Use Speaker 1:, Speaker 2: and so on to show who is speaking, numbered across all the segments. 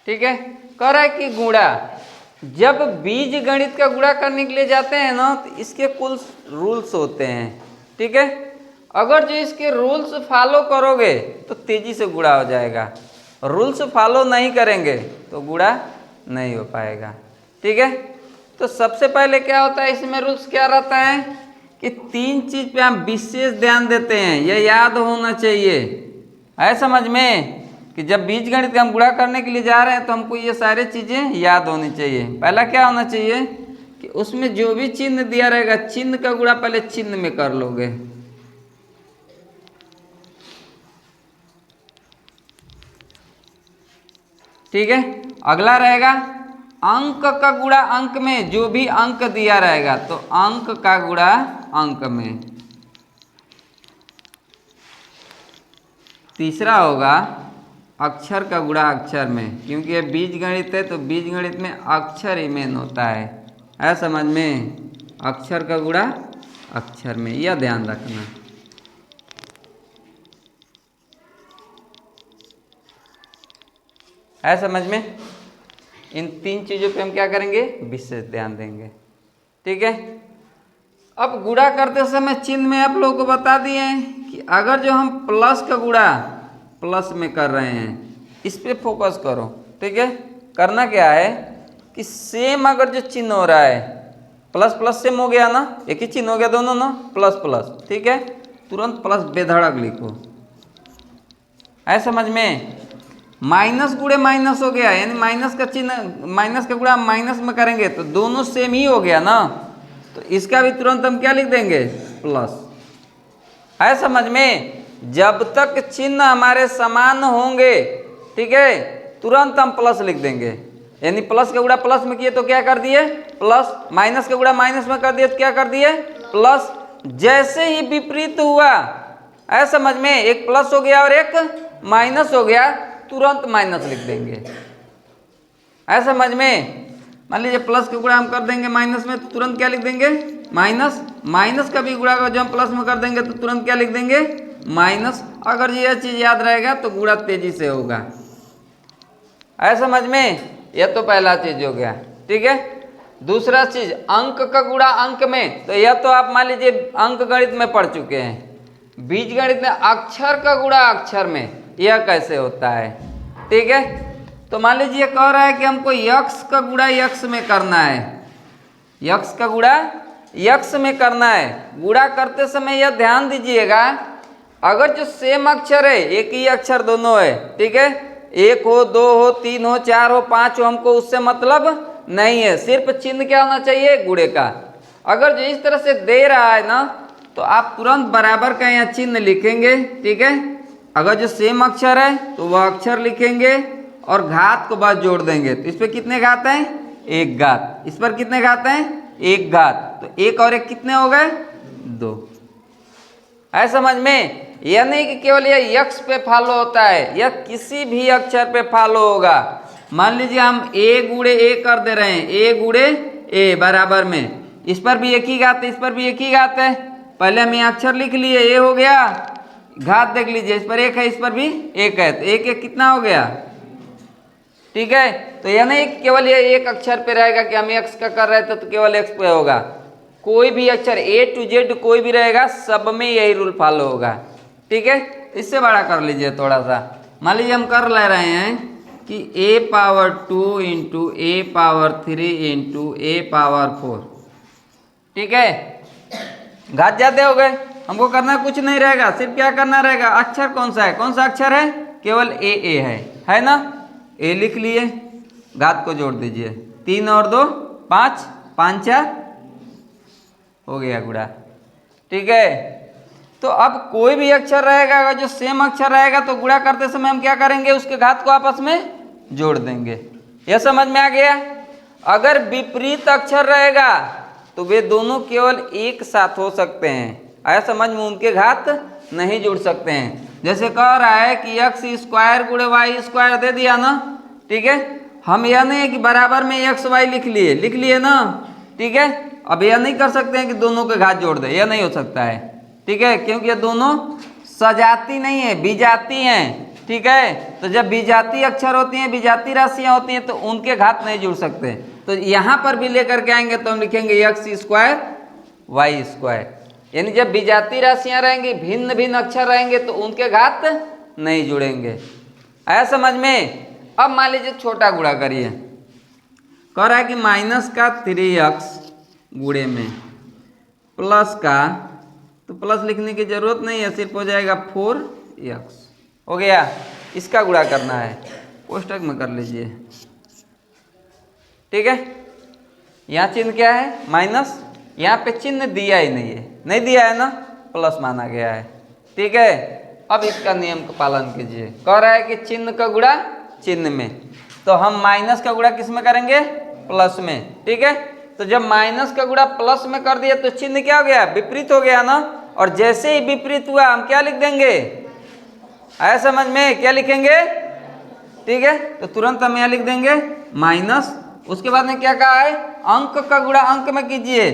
Speaker 1: ठीक है। कह रहा है कि गुणा, जब बीज गणित का गुणा करने के लिए जाते हैं ना तो इसके कुछ रूल्स होते हैं। ठीक है, अगर जो इसके रूल्स फॉलो करोगे तो तेजी से गुणा हो जाएगा, रूल्स फॉलो नहीं करेंगे तो गुणा नहीं हो पाएगा। ठीक है, तो सबसे पहले क्या होता है इसमें रूल्स क्या रहता है कि 3 चीज पे हम विशेष ध्यान देते हैं, यह याद होना चाहिए। है समझ में कि जब बीजगणित का हम गुणा करने के लिए जा रहे हैं तो हमको ये सारी चीजें याद होनी चाहिए। पहला क्या होना चाहिए कि उसमें जो भी चिन्ह दिया रहेगा चिन्ह का गुणा पहले चिन्ह में कर लोगे। ठीक है, अगला रहेगा अंक का गुणा अंक में, जो भी अंक दिया रहेगा तो अंक का गुणा अंक में। तीसरा होगा अक्षर का गुणा अक्षर में, क्योंकि ये बीजगणित है तो बीजगणित में अक्षर ही मेन होता है समझ में, अक्षर का गुणा अक्षर में, यह ध्यान रखना। है समझ में, इन 3 चीजों पे हम क्या करेंगे विशेष ध्यान देंगे। ठीक है, अब गुणा करते समय चिन्ह में आप लोगों को बता दिए हैं कि अगर जो हम प्लस का गुणा प्लस में कर रहे हैं इस पे फोकस करो। ठीक है, करना क्या है कि सेम अगर जो चिन्ह हो रहा है प्लस प्लस सेम हो गया ना, एक ही चिन्ह हो गया दोनों ना, प्लस प्लस, ठीक है, तुरंत प्लस बेधड़क लिखो। है समझ में, माइनस गुणे माइनस हो गया, यानी माइनस का चिन्ह, माइनस का गुणा माइनस में करेंगे तो दोनों सेम ही हो गया ना, तो इसका भी तुरंत हम क्या लिख देंगे प्लस। है समझ में, जब तक चिन्ह हमारे समान होंगे, ठीक है, तुरंत हम प्लस लिख देंगे। यानी प्लस का गुणा प्लस में किए तो क्या कर दिए प्लस, माइनस का गुणा माइनस में कर दिए तो क्या कर दिए प्लस। जैसे ही विपरीत हुआ, है समझ में, एक प्लस हो गया और एक माइनस हो गया, तुरंत माइनस लिख देंगे। है समझ में, मान लीजिए प्लस का गुणा हम कर देंगे माइनस में तो तुरंत क्या लिख देंगे माइनस, माइनस का भी गुणा जो हम प्लस में कर देंगे तो तुरंत क्या लिख देंगे माइनस। अगर यह चीज याद रहेगा तो गुणा तेजी से होगा। है समझ में, यह तो पहला चीज हो गया। ठीक है, दूसरा चीज अंक का गुणा अंक में, तो यह तो आप मान लीजिए अंक गणित में पढ़ चुके हैं। बीज गणित में अक्षर का गुणा अक्षर में, यह कैसे होता है। ठीक है, तो मान लीजिए कह रहा है कि हमको यक्स का गुणा यक्स में करना है, यक्स का गुणा यक्स में करना है। गुणा करते समय यह ध्यान दीजिएगा, अगर जो सेम अक्षर है, एक ही अक्षर दोनों है, ठीक है, 1 हो 2 हो 3 हो 4 हो 5 हो, हमको उससे मतलब नहीं है, सिर्फ चिन्ह क्या होना चाहिए गुणे का। अगर जो इस तरह से दे रहा है ना तो आप तुरंत बराबर का यहाँ चिन्ह लिखेंगे। ठीक है, अगर जो सेम अक्षर है तो वह अक्षर लिखेंगे और घात को बस जोड़ देंगे। तो इस पर कितने घात हैं 1 घात, इस पर कितने घात हैं 1 घात, तो 1 और 1 कितने हो गए 2। है समझ में, यह नहीं कि केवल यह यक्स पे फॉलो होता है, यह किसी भी अक्षर पे फॉलो होगा। मान लीजिए हम a गुणे a कर दे रहे हैं, a गुणे a बराबर में, इस पर भी एक ही घात है, इस पर भी एक ही घात है। पहले हम ये अक्षर लिख लिए, a हो गया, घात देख लीजिए, इस पर 1 है, इस पर भी 1 है, तो 1 1 कितना हो गया। ठीक है, तो यह नहीं केवल ये एक अक्षर पे रहेगा कि हम x का कर रहे थे तो केवल x पे होगा, कोई भी अक्षर A to Z कोई भी रहेगा, सब में यही रूल फॉलो होगा। ठीक है, इससे बड़ा कर लीजिए थोड़ा सा, मान लीजिए हम कर ले रहे हैं कि a power 2 into a power 3 into a power 4। ठीक है, घात ज्यादा हो गए, हमको करना कुछ नहीं रहेगा, सिर्फ क्या करना रहेगा, अक्षर कौन सा है, कौन सा अक्षर है, केवल a है ना, a लिख लिए, घात को जोड़ दीजिए, 3 और 2 5, 5 4 हो गया गुणा। ठीक है, तो अब कोई भी अक्षर रहेगा, अगर जो सेम अक्षर रहेगा तो गुणा करते समय हम क्या करेंगे, उसके घात को आपस में जोड़ देंगे। यह समझ में आ गया। अगर विपरीत अक्षर रहेगा तो वे दोनों केवल एक साथ हो सकते हैं, ऐसा समझ में, उनके घात नहीं जुड़ सकते हैं। जैसे कह रहा है कि एक्स स्क्वायर गुणे वाई स्क्वायर दे दिया ना, ठीक है, हम यह नहीं है कि बराबर में एक्स वाई लिख लिए ना, ठीक है, अब यह नहीं कर सकते हैं कि दोनों के घात जोड़ दे, यह नहीं हो सकता है। ठीक है, क्योंकि ये दोनों सजाती नहीं है, विजाती हैं। ठीक है। तो जब विजातीय अक्षर होती हैं, विजातीय राशियां होती हैं, तो उनके घात नहीं जुड़ सकते। तो यहाँ पर भी लेकर के आएंगे तो हम लिखेंगे एक्स स्क्वायर वाई स्क्वायर, यानी जब विजातीय राशियां रहेंगी, भिन्न भिन्न अक्षर रहेंगे, तो उनके घात नहीं जुड़ेंगे। आया समझ में। अब मान लीजिए छोटा गुणा करिए, कह रहा है कि माइनस का 3x गुणे में प्लस का, तो प्लस लिखने की जरूरत नहीं है, सिर्फ हो जाएगा 4x। हो गया। इसका गुणा करना है, कोष्टक में कर लीजिए, ठीक है। यहाँ चिन्ह क्या है? माइनस। यहाँ पे चिन्ह दिया ही नहीं है, नहीं दिया है ना, प्लस माना गया है, ठीक है। अब इसका नियम का पालन कीजिए। कह रहा है कि चिन्ह का गुणा चिन्ह में, तो हम माइनस का गुणा किस में करेंगे? प्लस में, ठीक है। तो जब माइनस का गुणा प्लस में कर दिया तो चिन्ह क्या हो गया? विपरीत हो गया ना। और जैसे ही विपरीत हुआ हम क्या लिख देंगे? आया समझ में? क्या लिखेंगे? ठीक है, तो तुरंत हम यहाँ लिख देंगे माइनस। उसके बाद में क्या कहा है? अंक का गुणा अंक में कीजिए,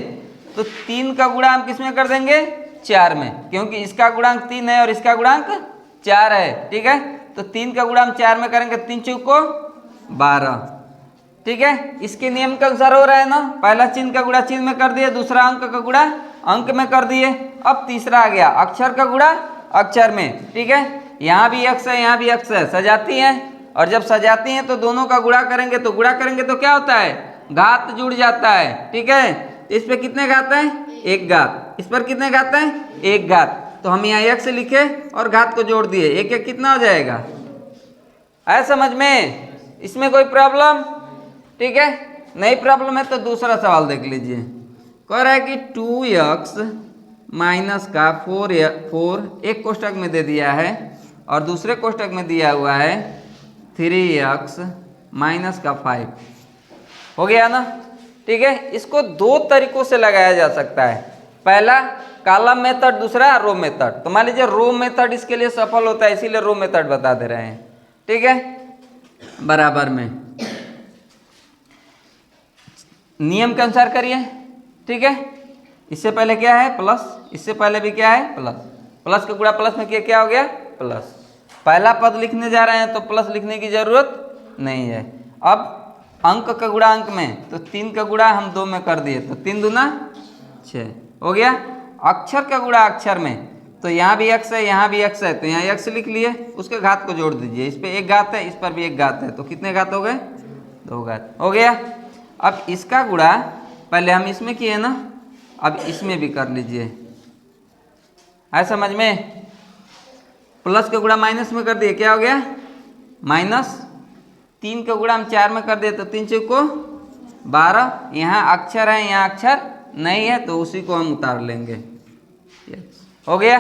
Speaker 1: तो 3 का गुणा हम किस में कर देंगे? 4 में, क्योंकि इसका गुणांक 3 है और इसका गुणांक 4 है, ठीक है। तो 3 का गुणा हम 4 में करेंगे, 3 चौको 12, ठीक है। इसके नियम के अनुसार हो रहा है ना। पहला चिन्ह का गुणा चिन्ह में कर दिए, दूसरा अंक का गुणा अंक में कर दिए। अब तीसरा आ गया अक्षर का गुणा अक्षर में, ठीक है। यहाँ भी x है, यहाँ भी x है, सजाती हैं, और जब सजाती हैं तो दोनों का गुणा करेंगे, तो गुणा करेंगे तो क्या होता है? घात जुड़ जाता है, ठीक है। इस पे कितने घात है? 1 घात। इस पर कितने घात है? 1 घात। तो हम यहाँ x लिखे और घात को जोड़ दिए, 1 1 कितना हो जाएगा? आया समझ में? इसमें कोई प्रॉब्लम? ठीक है, नहीं प्रॉब्लम है तो दूसरा सवाल देख लीजिए। कह रहा है कि 2x माइनस का 4 एक कोष्टक में दे दिया है, और दूसरे कोष्टक में दिया हुआ है 3x माइनस का 5। हो गया ना, ठीक है। इसको 2 तरीकों से लगाया जा सकता है। पहला कॉलम मेथड, दूसरा रो मेथड। तो मान लीजिए रो मेथड इसके लिए सफल होता है, इसीलिए रो मेथड बता दे रहे हैं, ठीक है। बराबर में नियम के अनुसार करिए, ठीक है। इससे पहले क्या है? प्लस, इससे पहले भी क्या है? प्लस। प्लस का गुणा प्लस में किया, क्या हो गया? प्लस। पहला पद लिखने जा रहे हैं तो प्लस लिखने की जरूरत नहीं है। अब अंक का गुणा अंक में, तो 3 का गुणा हम 2 में कर दिए, तो 3 दूना 6 हो गया। अक्षर का गुणा अक्षर में, तो यहाँ भी x है, यहाँ भी x है, तो यहाँ x लिख लिए, उसके घात को जोड़ दीजिए। इस पे 1 घात है, इस पर भी 1 घात है, तो कितने घात हो गए? 2 घात। हो गया। अब इसका गुणा पहले हम इसमें किए ना, अब इसमें भी कर लीजिए। है समझ में? प्लस का गुणा माइनस में कर दिए, क्या हो गया? माइनस। 3 का गुणा हम 4 में कर दिए, तो 3 चौको 12। यहाँ अक्षर है, यहाँ अक्षर नहीं है, तो उसी को हम उतार लेंगे। हो गया।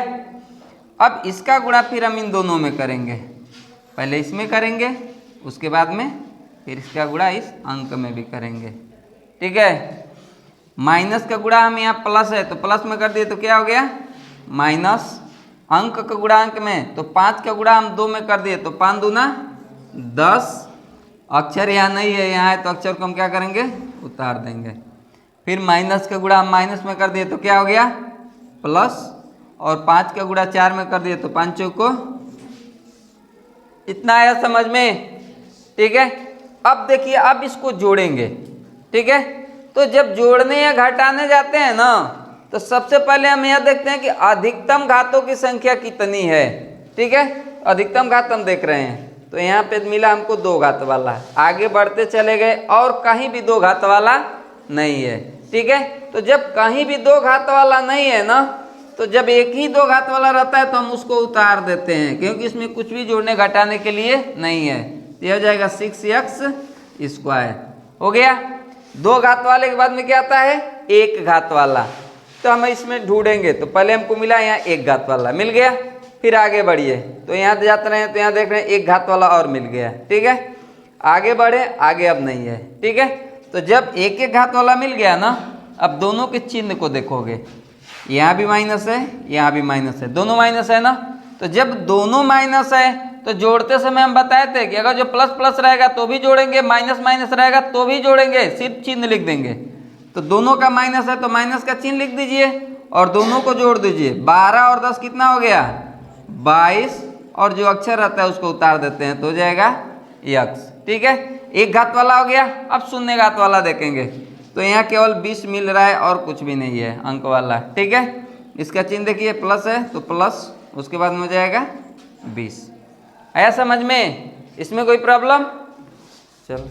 Speaker 1: अब इसका गुणा फिर हम इन दोनों में करेंगे, पहले इसमें करेंगे, उसके बाद में फिर इसका गुणा इस अंक में भी करेंगे, ठीक है। माइनस का गुणा हम यहाँ प्लस है, तो प्लस में कर दिए, तो क्या हो गया? माइनस। अंक का गुणा अंक में, तो 5 का गुणा हम 2 में कर दिए, तो 5 दूना 10। अक्षर यहाँ नहीं है, यहाँ है, तो अक्षर को हम क्या करेंगे? उतार देंगे। फिर माइनस का गुणा हम माइनस में कर दिए, तो क्या हो गया? प्लस। और 5 का गुणा 4 में कर दिए, तो 5 चौको। इतना आया समझ में? ठीक है। अब देखिए, अब इसको जोड़ेंगे, ठीक है। तो जब जोड़ने या घटाने जाते हैं ना, तो सबसे पहले हम यह देखते हैं कि अधिकतम घातों की संख्या कितनी है, ठीक है। अधिकतम घात हम देख रहे हैं, तो यहाँ पे मिला हमको 2 घात वाला। आगे बढ़ते चले गए और कहीं भी 2 घात वाला नहीं है, ठीक है। तो जब कहीं भी 2 घात वाला नहीं है ना, तो जब एक ही 2 घात वाला रहता है तो हम उसको उतार देते हैं, क्योंकि इसमें कुछ भी जोड़ने घटाने के लिए नहीं है। यह हो जाएगा 6x स्क्वायर। हो गया। 2 घात वाले के बाद में क्या आता है? 1 घात वाला। तो हम इसमें ढूंढेंगे, तो पहले हमको मिला यहाँ 1 घात वाला, मिल गया। फिर आगे बढ़िए, तो यहाँ जाते रहे, तो यहाँ देख रहे हैं 1 घात वाला और मिल गया, ठीक है। आगे बढ़े, आगे अब नहीं है, ठीक है। तो जब 1 1 घात वाला मिल गया ना, अब दोनों के चिन्ह को देखोगे, यहाँ भी माइनस है, यहाँ भी माइनस है, दोनों माइनस है ना। तो जब दोनों माइनस है, तो जोड़ते समय हम बताए थे कि अगर जो प्लस प्लस रहेगा तो भी जोड़ेंगे, माइनस माइनस रहेगा तो भी जोड़ेंगे, सिर्फ चिन्ह लिख देंगे। तो दोनों का माइनस है, तो माइनस का चिन्ह लिख दीजिए और दोनों को जोड़ दीजिए। 12 और 10 कितना हो गया? 22, और जो अक्षर रहता है उसको उतार देते हैं तो हो जाएगा यक्स। ठीक है, एक घात वाला हो गया। अब शून्य घात वाला देखेंगे तो यहाँ केवल 20 मिल रहा है और कुछ भी नहीं है अंक वाला। ठीक है, इसका चिन्ह देखिए प्लस है तो प्लस, उसके बाद में हो जाएगा 20। आया समझ में? इसमें कोई प्रॉब्लम? चलो।